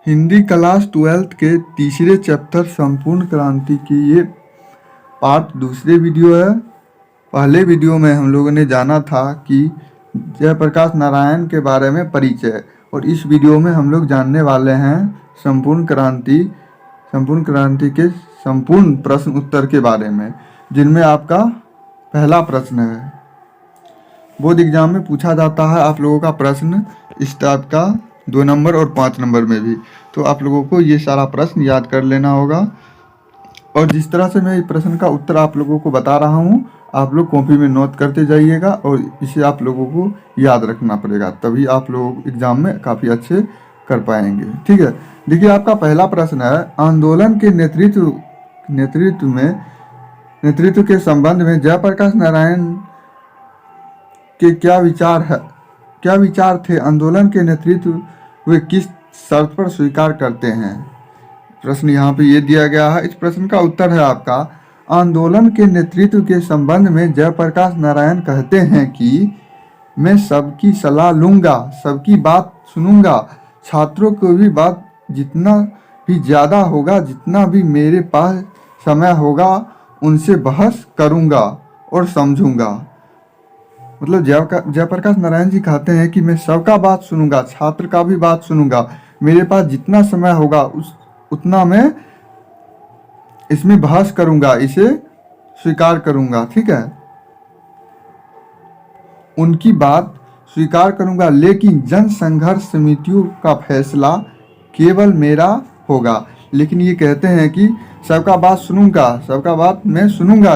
Hindi class 12th के तीसरे chapter संपूर्ण क्रांति की ये पार्ट दूसरे वीडियो है। पहले वीडियो में हम लोगों ने जाना था कि जयप्रकाश नारायण के बारे में परिचय, और इस वीडियो में हम लोग जानने वाले हैं संपूर्ण क्रांति के संपूर्ण प्रश्न उत्तर के बारे में, जिनमें आपका पहला प्रश्न है। बोर्ड एग्जाम में पूछा जाता है आप लोगों का प्रश्न इस टाइप का 2 नंबर और 5 नंबर में भी, तो आप लोगों को ये सारा प्रश्न याद कर लेना होगा। और जिस तरह से मैं इस प्रश्न का उत्तर आप लोगों को बता रहा हूँ, आप लोग कॉपी में नोट करते जाइएगा और इसे आप लोगों को याद रखना पड़ेगा, तभी आप लोग एग्जाम में काफ़ी अच्छे कर पाएंगे। ठीक है, देखिए आपका पहला प्रश्न है, आंदोलन के नेतृत्व के संबंध में जयप्रकाश नारायण के क्या विचार थे? आंदोलन के नेतृत्व वे किस शर्त पर स्वीकार करते हैं? प्रश्न यहाँ पे ये दिया गया है। इस प्रश्न का उत्तर है आपका, आंदोलन के नेतृत्व के संबंध में जयप्रकाश नारायण कहते हैं कि मैं सबकी सलाह लूंगा, सबकी बात सुनूंगा, छात्रों को भी बात जितना भी ज़्यादा होगा, जितना भी मेरे पास समय होगा, उनसे बहस करूंगा और समझूंगा। मतलब जयप्रकाश नारायण जी कहते हैं कि मैं सबका बात सुनूंगा, छात्र का भी बात सुनूंगा, मेरे पास जितना समय होगा उतना मैं इसमें बहस करूंगा, इसे स्वीकार करूंगा। ठीक है, उनकी बात स्वीकार करूंगा, लेकिन जन संघर्ष समितियों का फैसला केवल मेरा होगा। लेकिन ये कहते हैं कि सबका बात सुनूंगा, सबका बात मैं सुनूंगा,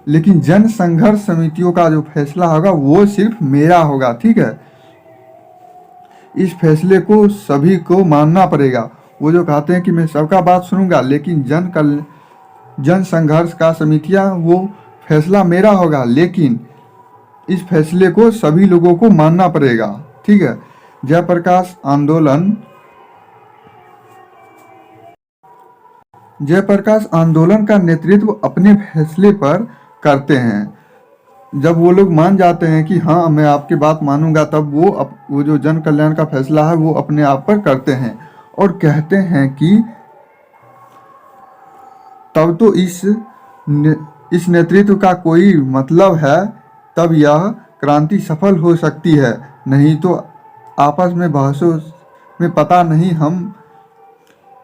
लेकिन जन संघर्ष समितियों का जो फैसला होगा वो सिर्फ मेरा होगा। ठीक है, इस फैसले को सभी को मानना पड़ेगा। वो जो कहते हैं कि मैं सबका बात सुनूंगा, लेकिन जन संघर्ष का समितियां वो फैसला मेरा होगा, लेकिन इस फैसले को सभी लोगों को मानना पड़ेगा। ठीक है, जयप्रकाश आंदोलन का नेतृत्व अपने फैसले पर करते हैं। जब वो लोग मान जाते हैं कि हाँ मैं आपकी बात मानूंगा, तब वो जो जन कल्याण का फैसला है वो अपने आप पर करते हैं और कहते हैं कि तब तो इस नेतृत्व का कोई मतलब है, तब यह क्रांति सफल हो सकती है, नहीं तो आपस में बहसों में पता नहीं हम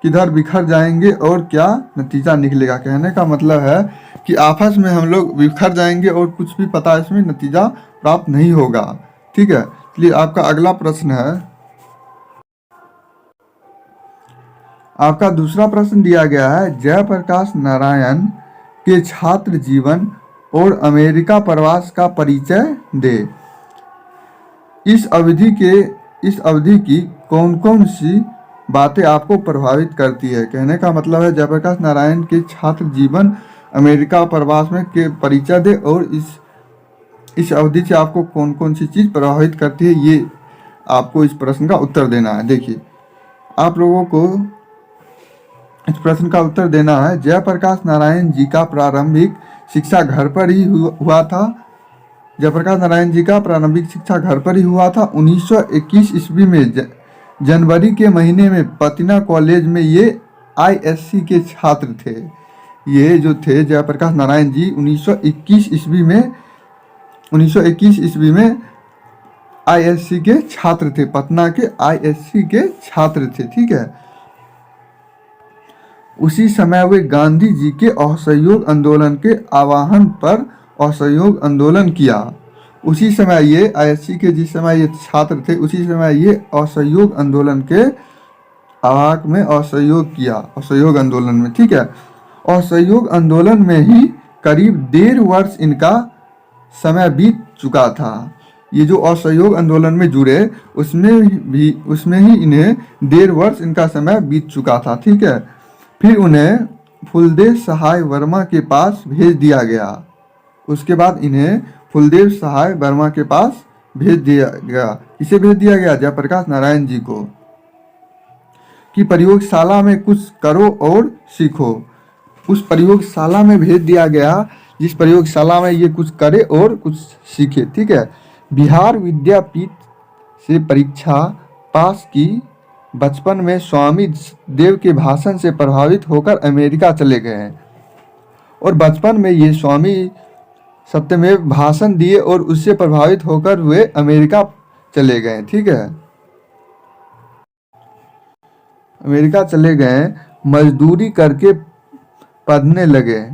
किधर बिखर जाएंगे और क्या नतीजा निकलेगा। कहने का मतलब है कि आपस में हम लोग बिखर जाएंगे और कुछ भी पता इसमें नतीजा प्राप्त नहीं होगा। ठीक है, इसलिए आपका अगला प्रश्न है, आपका दूसरा प्रश्न दिया गया है, जयप्रकाश नारायण के छात्र जीवन और अमेरिका प्रवास का परिचय दे। इस अवधि की कौन कौन सी बातें आपको प्रभावित करती है? कहने का मतलब है जयप्रकाश नारायण के छात्र जीवन अमेरिका प्रवास में के परिचय दे, और इस अवधि से आपको कौन कौन सी चीज़ प्रभावित करती है, ये आपको इस प्रश्न का उत्तर देना है। देखिए आप लोगों को इस प्रश्न का उत्तर देना है, जयप्रकाश नारायण जी का प्रारंभिक शिक्षा घर पर ही हुआ था। जयप्रकाश नारायण जी का प्रारंभिक शिक्षा घर पर ही हुआ था। 1921 ईस्वी में जनवरी के महीने में पटना कॉलेज में ये ISC के छात्र थे। ये जो थे जयप्रकाश नारायण जी 1921 ईस्वी में ISC के छात्र थे, पटना के ISC के छात्र थे। ठीक है, उसी समय वे गांधी जी के असहयोग आंदोलन के आह्वान पर असहयोग आंदोलन किया। उसी समय ये ISC के जिस समय ये छात्र थे, उसी समय ये असहयोग आंदोलन के आह्वान में असहयोग आंदोलन में। ठीक है, असहयोग आंदोलन में ही करीब 1.5 वर्ष इनका समय बीत चुका था। ये जो असहयोग आंदोलन में जुड़े उसमें ही इन्हें 1.5 वर्ष इनका समय बीत चुका था। ठीक है, फिर उन्हें फूलदेव सहाय वर्मा के पास भेज दिया गया। उसके बाद इन्हें फूलदेव सहाय वर्मा के पास भेज दिया गया। किसे भेज दिया गया? जयप्रकाश नारायण जी को, कि प्रयोगशाला में कुछ करो और सीखो। उस प्रयोगशाला में भेज दिया गया जिस प्रयोगशाला में ये कुछ करे और कुछ सीखे। ठीक है, बिहार विद्यापीठ से परीक्षा पास की बचपन में स्वामी देव के भाषण से प्रभावित होकर अमेरिका चले गए हैं। और बचपन में ये स्वामी सत्यमेव भाषण दिए और उससे प्रभावित होकर वे अमेरिका चले गए। ठीक है, अमेरिका चले गए, मजदूरी करके पढ़ने लगे।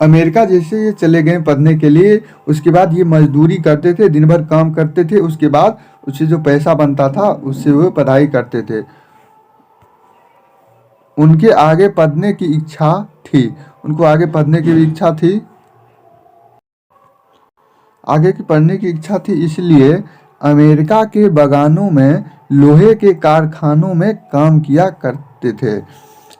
अमेरिका जैसे ये चले गए पढ़ने के लिए, उसके बाद ये मजदूरी करते थे, दिन भर काम करते थे, उसके बाद उससे जो पैसा बनता था उससे वो पढ़ाई करते थे। उनके आगे पढ़ने की इच्छा थी, उनको आगे पढ़ने की भी इच्छा थी, आगे की पढ़ने की इच्छा थी, इसलिए अमेरिका के बागानों में लोहे के कारखानों में काम किया करते थे।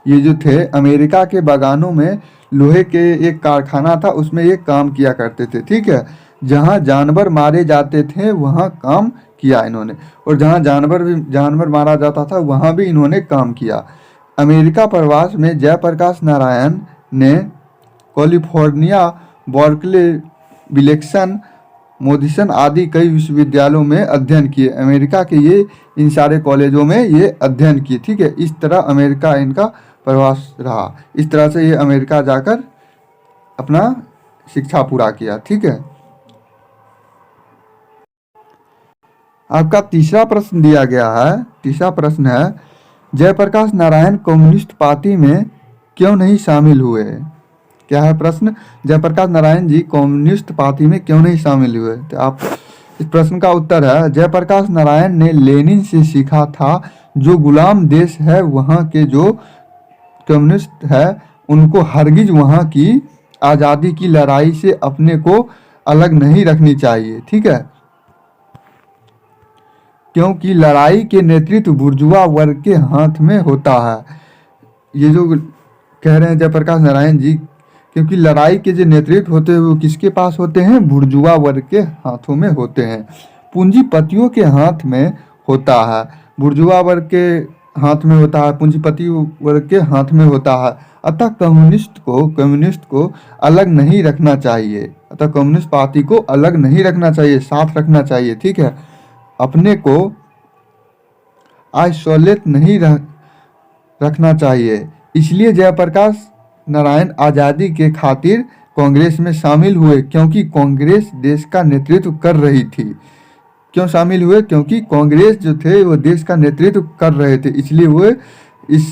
ये जो थे अमेरिका के बागानों में लोहे के एक कारखाना था, उसमें ये काम किया करते थे। ठीक है, जहाँ जानवर मारे जाते थे वहाँ काम किया इन्होंने, और जहाँ जानवर मारा जाता था वहाँ भी इन्होंने काम किया। अमेरिका प्रवास में जयप्रकाश नारायण ने कैलिफोर्निया, बर्कले, विल्सन, मोदिसन आदि कई विश्वविद्यालयों में अध्ययन किए। अमेरिका के ये इन सारे कॉलेजों में ये अध्ययन किए। ठीक है, इस तरह अमेरिका इनका प्रवास रहा। इस तरह से ये अमेरिका जाकर अपना शिक्षा पूरा किया। ठीक है, आपका तीसरा प्रश्न दिया गया है। तीसरा प्रश्न है, जयप्रकाश नारायण कम्युनिस्ट पार्टी में क्यों नहीं शामिल हुए? क्या है प्रश्न? जयप्रकाश नारायण जी कम्युनिस्ट पार्टी में क्यों नहीं शामिल हुए? तो आप इस प्रश्न का उत्तर है, जयप्रकाश नारायण ने लेनिन से सीखा था, जो गुलाम देश है वहाँ के जो कम्युनिस्ट है उनको हरगिज वहाँ की आज़ादी की लड़ाई से अपने को अलग नहीं रखनी चाहिए। ठीक है, क्योंकि लड़ाई के नेतृत्व बुर्जुआ वर्ग के हाथ में होता है। ये जो कह रहे हैं जयप्रकाश नारायण जी, क्योंकि लड़ाई के जो नेतृत्व होते हैं वो किसके पास होते हैं? बुर्जुआ वर्ग के हाथों में होते हैं, पूंजीपतियों के हाथ में होता है। बुर्जुआ वर्ग के हाथ में होता है, पूंजीपति वर्ग के हाथ में होता है। अतः कम्युनिस्ट को अलग नहीं रखना चाहिए। अतः कम्युनिस्ट पार्टी को अलग नहीं रखना चाहिए, साथ रखना चाहिए। ठीक है, अपने को आइसोलेट नहीं रखना चाहिए। इसलिए जयप्रकाश नारायण आज़ादी के खातिर कांग्रेस में शामिल हुए, क्योंकि कांग्रेस देश का नेतृत्व कर रही थी। क्यों शामिल हुए? क्योंकि कांग्रेस जो थे वो देश का नेतृत्व कर रहे थे, इसलिए वो इस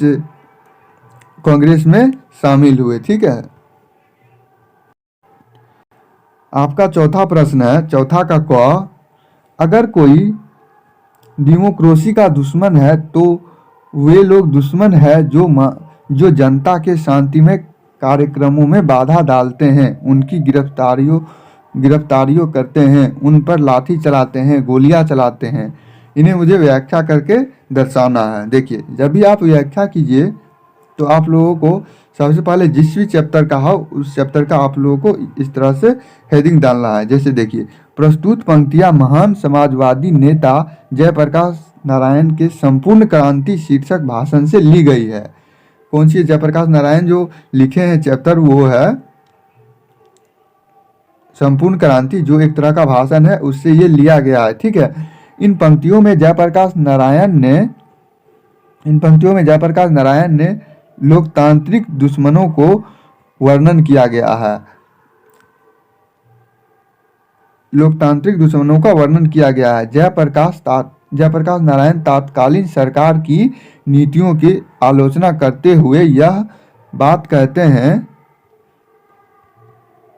कांग्रेस में शामिल हुए। ठीक है, आपका चौथा प्रश्न है, चौथा का क, अगर कोई डेमोक्रेसी का दुश्मन है तो वे लोग दुश्मन है जो जनता के शांतिमय कार्यक्रमों में बाधा डालते हैं, उनकी गिरफ्तारियों करते हैं, उन पर लाठी चलाते हैं, गोलियां चलाते हैं। इन्हें मुझे व्याख्या करके दर्शाना है। देखिए, जब भी आप व्याख्या कीजिए तो आप लोगों को सबसे पहले जिस भी चैप्टर का हो उस चैप्टर का आप लोगों को इस तरह से हेडिंग डालना है। जैसे देखिए, प्रस्तुत पंक्तियां महान समाजवादी नेता जयप्रकाश नारायण के संपूर्ण क्रांति शीर्षक भाषण से ली गई है। कौन सी? जयप्रकाश नारायण जो लिखे हैं चैप्टर वो है संपूर्ण क्रांति, जो एक तरह का भाषण है, उससे ये लिया गया है। ठीक है, इन पंक्तियों में जयप्रकाश नारायण ने लोकतांत्रिक दुश्मनों को वर्णन किया गया है। लोकतांत्रिक दुश्मनों का वर्णन किया गया है। जयप्रकाश नारायण तत्कालीन सरकार की नीतियों की आलोचना करते हुए यह बात कहते हैं,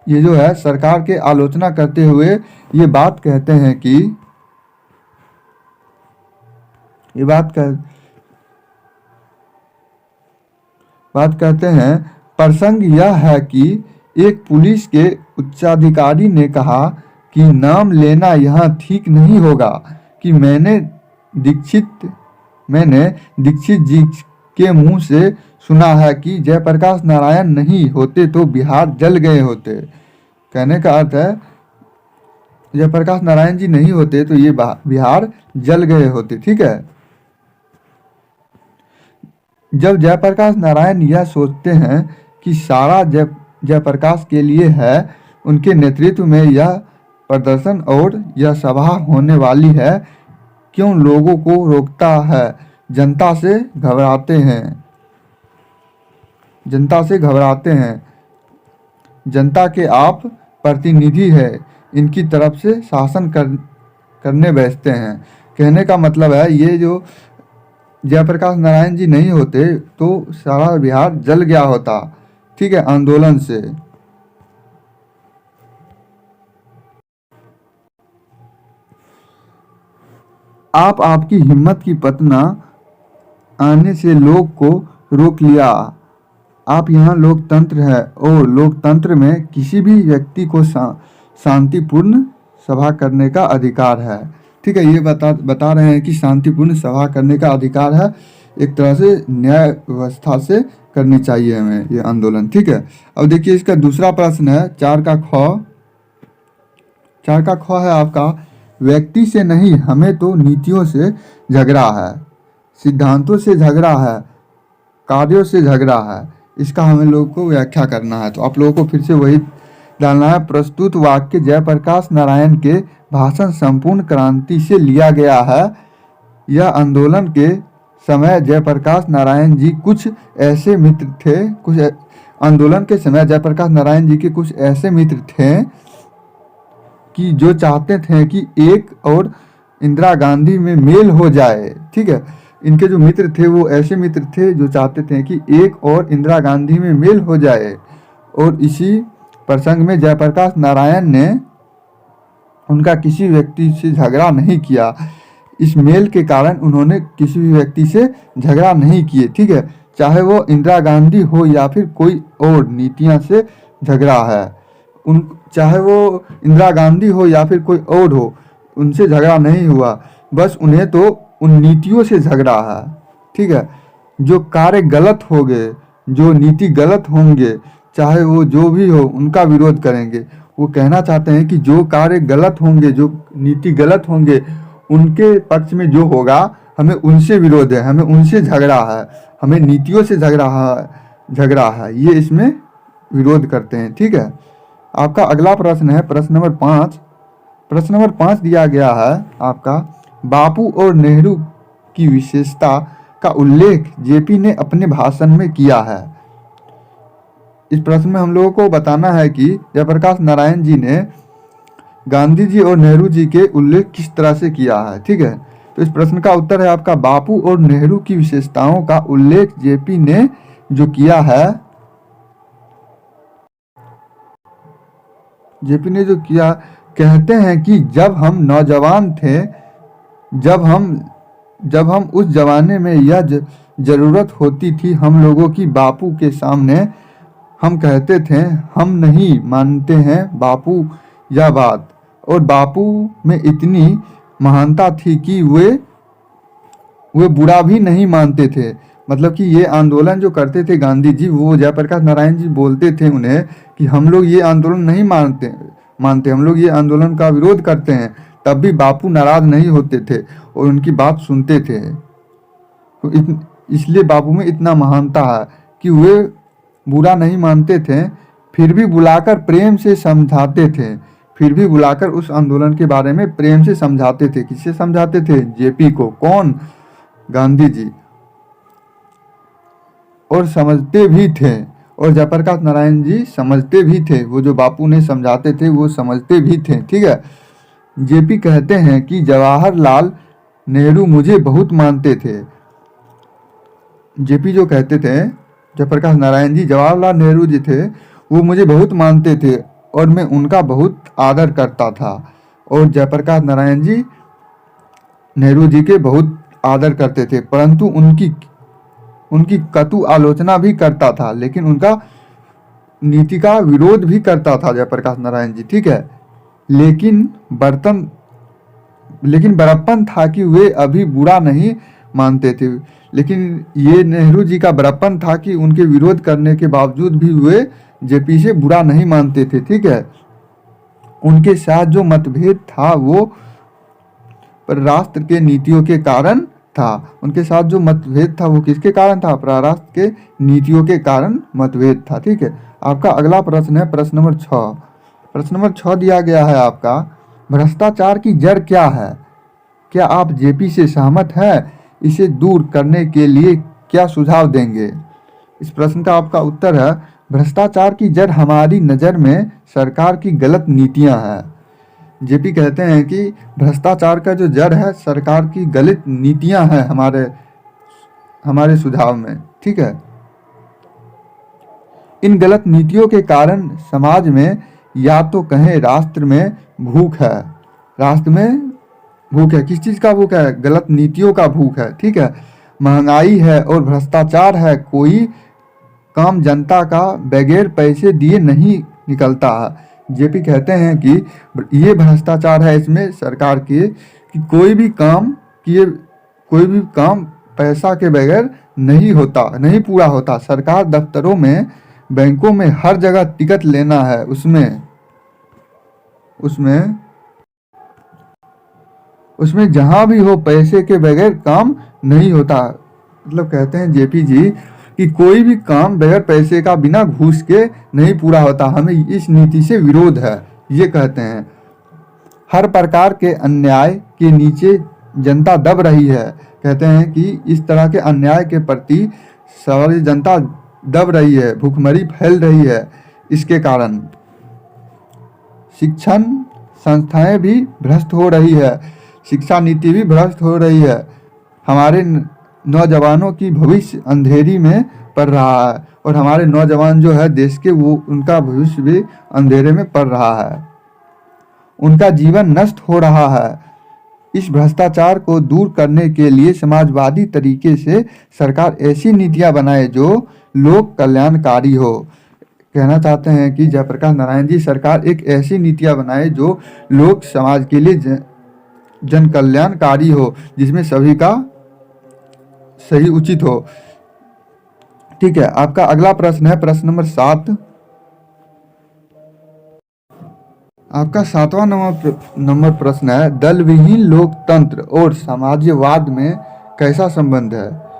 ये जो है सरकार के आलोचना करते हुए ये बात कहते हैं कि बात कहते हैं, प्रसंग यह है कि एक पुलिस के उच्चाधिकारी ने कहा कि नाम लेना यहाँ ठीक नहीं होगा कि मैंने दीक्षित जी के मुंह से सुना है कि जयप्रकाश नारायण नहीं होते तो बिहार जल गए होते। कहने का अर्थ है, जयप्रकाश नारायण जी नहीं होते तो ये बिहार जल गए होते। ठीक है, जब जयप्रकाश नारायण यह सोचते हैं कि सारा जयप्रकाश के लिए है, उनके नेतृत्व में यह प्रदर्शन और यह सभा होने वाली है, क्यों लोगों को रोकता है जनता से घबराते हैं, जनता से घबराते हैं, जनता के आप प्रतिनिधि है, इनकी तरफ से शासन करने बैठते हैं। कहने का मतलब है ये जो जयप्रकाश नारायण जी नहीं होते तो सारा बिहार जल गया होता, ठीक है, आंदोलन से। आप आपकी हिम्मत की पतना आने से लोग को रोक लिया। आप यहाँ लोकतंत्र है और लोकतंत्र में किसी भी व्यक्ति को शांतिपूर्ण सभा करने का अधिकार है, ठीक है। ये बता रहे हैं कि शांतिपूर्ण सभा करने का अधिकार है, एक तरह से न्याय व्यवस्था से करनी चाहिए हमें ये आंदोलन, ठीक है। अब देखिए इसका दूसरा प्रश्न है 4 का ख है आपका, व्यक्ति से नहीं हमें तो नीतियों से झगड़ा है, सिद्धांतों से झगड़ा है, कार्यों से झगड़ा है। इसका हमें लोगों को व्याख्या करना है, तो आप लोगों को फिर से वही डालना है। प्रस्तुत वाक्य जयप्रकाश नारायण के भाषण संपूर्ण क्रांति से लिया गया है। यह आंदोलन के समय जयप्रकाश नारायण जी कुछ ऐसे मित्र थे, आंदोलन के समय जयप्रकाश नारायण जी के कुछ ऐसे मित्र थे कि जो चाहते थे कि एक और इंदिरा गांधी में मेल हो जाए, ठीक है। इनके जो मित्र थे वो ऐसे मित्र थे जो चाहते थे कि एक और इंदिरा गांधी में मेल हो जाए। और इसी प्रसंग में जयप्रकाश नारायण ने उनका किसी व्यक्ति से झगड़ा नहीं किया। इस मेल के कारण उन्होंने किसी भी व्यक्ति से झगड़ा नहीं किए, ठीक है, चाहे वो इंदिरा गांधी हो या फिर कोई और नीतियां से झगड़ा है। चाहे वो इंदिरा गांधी हो या फिर कोई और हो, उनसे झगड़ा नहीं हुआ, बस उन्हें तो उन नीतियों से झगड़ा है, ठीक है। जो कार्य गलत हो गए, जो नीति गलत होंगे, चाहे वो जो भी हो, उनका विरोध करेंगे। वो कहना चाहते हैं कि जो कार्य गलत होंगे, जो नीति गलत होंगे, उनके पक्ष में जो होगा हमें उनसे विरोध है, हमें उनसे झगड़ा है, हमें नीतियों से झगड़ा है, ये इसमें विरोध करते हैं, ठीक है। आपका अगला प्रश्न है प्रश्न नंबर 5। प्रश्न नंबर 5 दिया गया है आपका, बापू और नेहरू की विशेषता का उल्लेख जेपी ने अपने भाषण में किया है। इस प्रश्न में हम लोगों को बताना है कि जयप्रकाश नारायण जी ने गांधी जी और नेहरू जी के उल्लेख किस तरह से किया है, ठीक है। तो इस प्रश्न का उत्तर है आपका, बापू और नेहरू की विशेषताओं का उल्लेख जेपी ने जो किया है, जेपी ने जो किया, कहते हैं कि जब हम नौजवान थे, जब हम उस जमाने में यह जरूरत होती थी हम लोगों की बापू के सामने, हम कहते थे हम नहीं मानते हैं बापू यह बात, और बापू में इतनी महानता थी कि वे बुरा भी नहीं मानते थे। मतलब कि ये आंदोलन जो करते थे गांधी जी, वो जयप्रकाश नारायण जी बोलते थे उन्हें कि हम लोग ये आंदोलन नहीं मानते, हम लोग ये आंदोलन का विरोध करते हैं, तब भी बापू नाराज नहीं होते थे और उनकी बात सुनते थे। तो इसलिए बापू में इतना महानता है कि वे बुरा नहीं मानते थे, फिर भी बुलाकर प्रेम से समझाते थे, फिर भी बुलाकर उस आंदोलन के बारे में प्रेम से समझाते थे। किससे समझाते थे? जेपी को। कौन? गांधी जी। और समझते भी थे, और जयप्रकाश नारायण जी समझते भी थे, वो जो बापू ने समझाते थे वो समझते भी थे, ठीक है। जेपी कहते हैं कि जवाहरलाल नेहरू मुझे बहुत मानते थे। जेपी जो कहते थे, जयप्रकाश नारायण जी, जवाहरलाल नेहरू जी थे, वो मुझे बहुत मानते थे और मैं उनका बहुत आदर करता था। और जयप्रकाश नारायण जी नेहरू जी के बहुत आदर करते थे, परंतु उनकी कटु आलोचना भी करता था, लेकिन उनका नीति का विरोध भी करता था जयप्रकाश नारायण जी, ठीक है। लेकिन बड़प्पन था कि वे अभी बुरा नहीं मानते थे। लेकिन ये नेहरू जी का बड़प्पन था कि उनके विरोध करने के बावजूद भी वे जेपी से बुरा नहीं मानते थे, ठीक है। उनके साथ जो मतभेद था वो परराष्ट्र के नीतियों के कारण था। उनके साथ जो मतभेद था वो किसके कारण था? परराष्ट्र के नीतियों के कारण मतभेद था, ठीक है। आपका अगला प्रश्न है प्रश्न नंबर 6। प्रश्न नंबर 6 दिया गया है आपका, भ्रष्टाचार की जड़ क्या है? क्या आप जेपी से सहमत हैं इसे दूर करने के लिए क्या सुझाव देंगे? इस प्रश्न का आपका उत्तर है, भ्रष्टाचार की जड़ हमारी नज़र में सरकार की गलत नीतियां हैं। जेपी कहते हैं कि भ्रष्टाचार का जो जड़ है सरकार की गलत नीतियां हैं हमारे सुझाव में। ठीक है, इन गलत नीतियों के कारण समाज में या तो कहें राष्ट्र में भूख है। राष्ट्र में भूख है, किस चीज़ का भूख है? गलत नीतियों का भूख है। ठीक है, महंगाई है और भ्रष्टाचार है। कोई काम जनता का बगैर पैसे दिए नहीं निकलता है। जेपी कहते हैं कि ये भ्रष्टाचार है इसमें सरकार के, कि कोई भी काम पैसा के बगैर नहीं होता, नहीं पूरा होता। सरकार दफ्तरों में, बैंकों में, हर जगह टिकट लेना है, उसमें जहां भी हो पैसे के बगैर काम नहीं होता। मतलब कहते हैं जेपी जी कि कोई भी काम बगैर पैसे का, बिना घूस के नहीं पूरा होता। हमें इस नीति से विरोध है, ये कहते हैं। हर प्रकार के अन्याय के नीचे जनता दब रही है। कहते हैं कि इस तरह के अन्याय के प्रति सारी जनता दब रही है, भूखमरी फैल रही है। इसके कारण शिक्षण संस्थाएं भी भ्रष्ट हो रही है, शिक्षा नीति भी भ्रष्ट हो रही है। हमारे नौजवानों की भविष्य अंधेरी में पड़ रहा है, और हमारे नौजवान जो है देश के, वो उनका भविष्य भी अंधेरे में पड़ रहा है, उनका जीवन नष्ट हो रहा है। इस भ्रष्टाचार को दूर करने के लिए समाजवादी तरीके से सरकार ऐसी नीतियां बनाए जो लोक कल्याणकारी हो। कहना चाहते हैं कि जयप्रकाश नारायण जी, सरकार एक ऐसी नीतियां बनाए जो लोक समाज के लिए जन कल्याणकारी हो, जिसमें सभी का सही उचित हो। ठीक है, आपका अगला प्रश्न है प्रश्न नंबर 7। आपका 7वां नंबर प्रश्न है, दल विहीन लोकतंत्र और समाजवाद में कैसा संबंध है?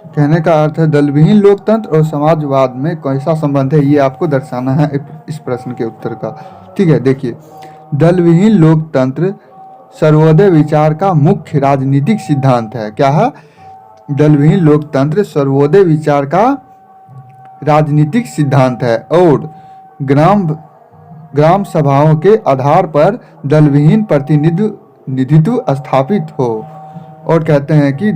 कहने का अर्थ है दल विहीन लोकतंत्र और समाजवाद में कैसा संबंध है, ये आपको दर्शाना है इस प्रश्न के उत्तर का। ठीक है, देखिए, दल विहीन लोकतंत्र सर्वोदय विचार का मुख्य राजनीतिक सिद्धांत है। क्या है? दल विहीन लोकतंत्र सर्वोदय विचार का राजनीतिक सिद्धांत है, और ग्राम सभाओं के आधार पर दल विहीन प्रतिनिधित्व स्थापित हो। और कहते हैं कि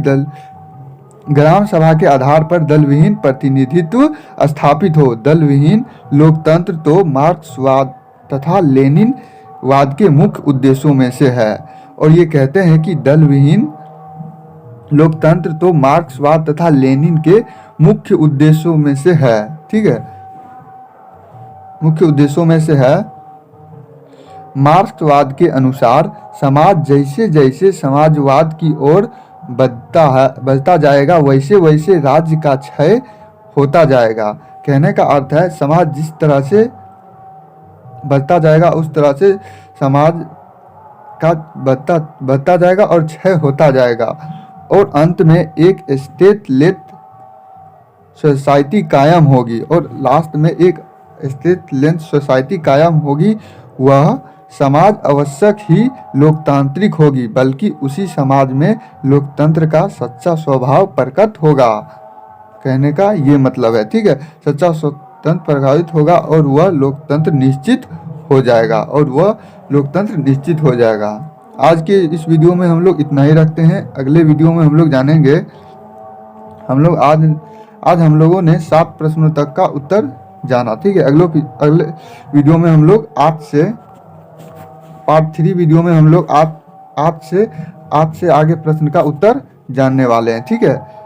ग्राम सभा के आधार पर दल विहीन प्रतिनिधित्व स्थापित हो। दल विहीन लोकतंत्र तो मार्क्सवाद तथा लेनिनवाद के मुख्य उद्देश्यों में से है। और ये कहते हैं कि दल विहीन लोकतंत्र तो मार्क्सवाद तथा लेनिन के मुख्य उद्देश्यों में से है। ठीक है, मुख्य उद्देश्यों में से है। मार्क्सवाद के अनुसार समाज जैसे जैसे समाजवाद की ओर बढ़ता जाएगा, वैसे वैसे राज्य का क्षय होता जाएगा। कहने का अर्थ है समाज जिस तरह से बढ़ता जाएगा उस तरह से समाज का बढ़ता जाएगा और क्षय होता जाएगा, और अंत में एक स्टेटलेस सोसाइटी कायम होगी, और लास्ट में एक स्टेटलेस सोसाइटी कायम होगी। वह समाज आवश्यक ही लोकतांत्रिक होगी, बल्कि उसी समाज में लोकतंत्र का सच्चा स्वभाव प्रकट होगा। कहने का ये मतलब है। ठीक है, सच्चा स्वतंत्र प्रभावित होगा और वह लोकतंत्र निश्चित हो जाएगा। आज के इस वीडियो में हम लोग इतना ही रखते हैं। अगले वीडियो में हम लोग जानेंगे, आज हम लोगों ने 7 प्रश्नों तक का उत्तर जाना। ठीक है, अगले वीडियो में हम लोग पार्ट 3 वीडियो में हम लोग आपसे आगे प्रश्न का उत्तर जानने वाले हैं। ठीक है।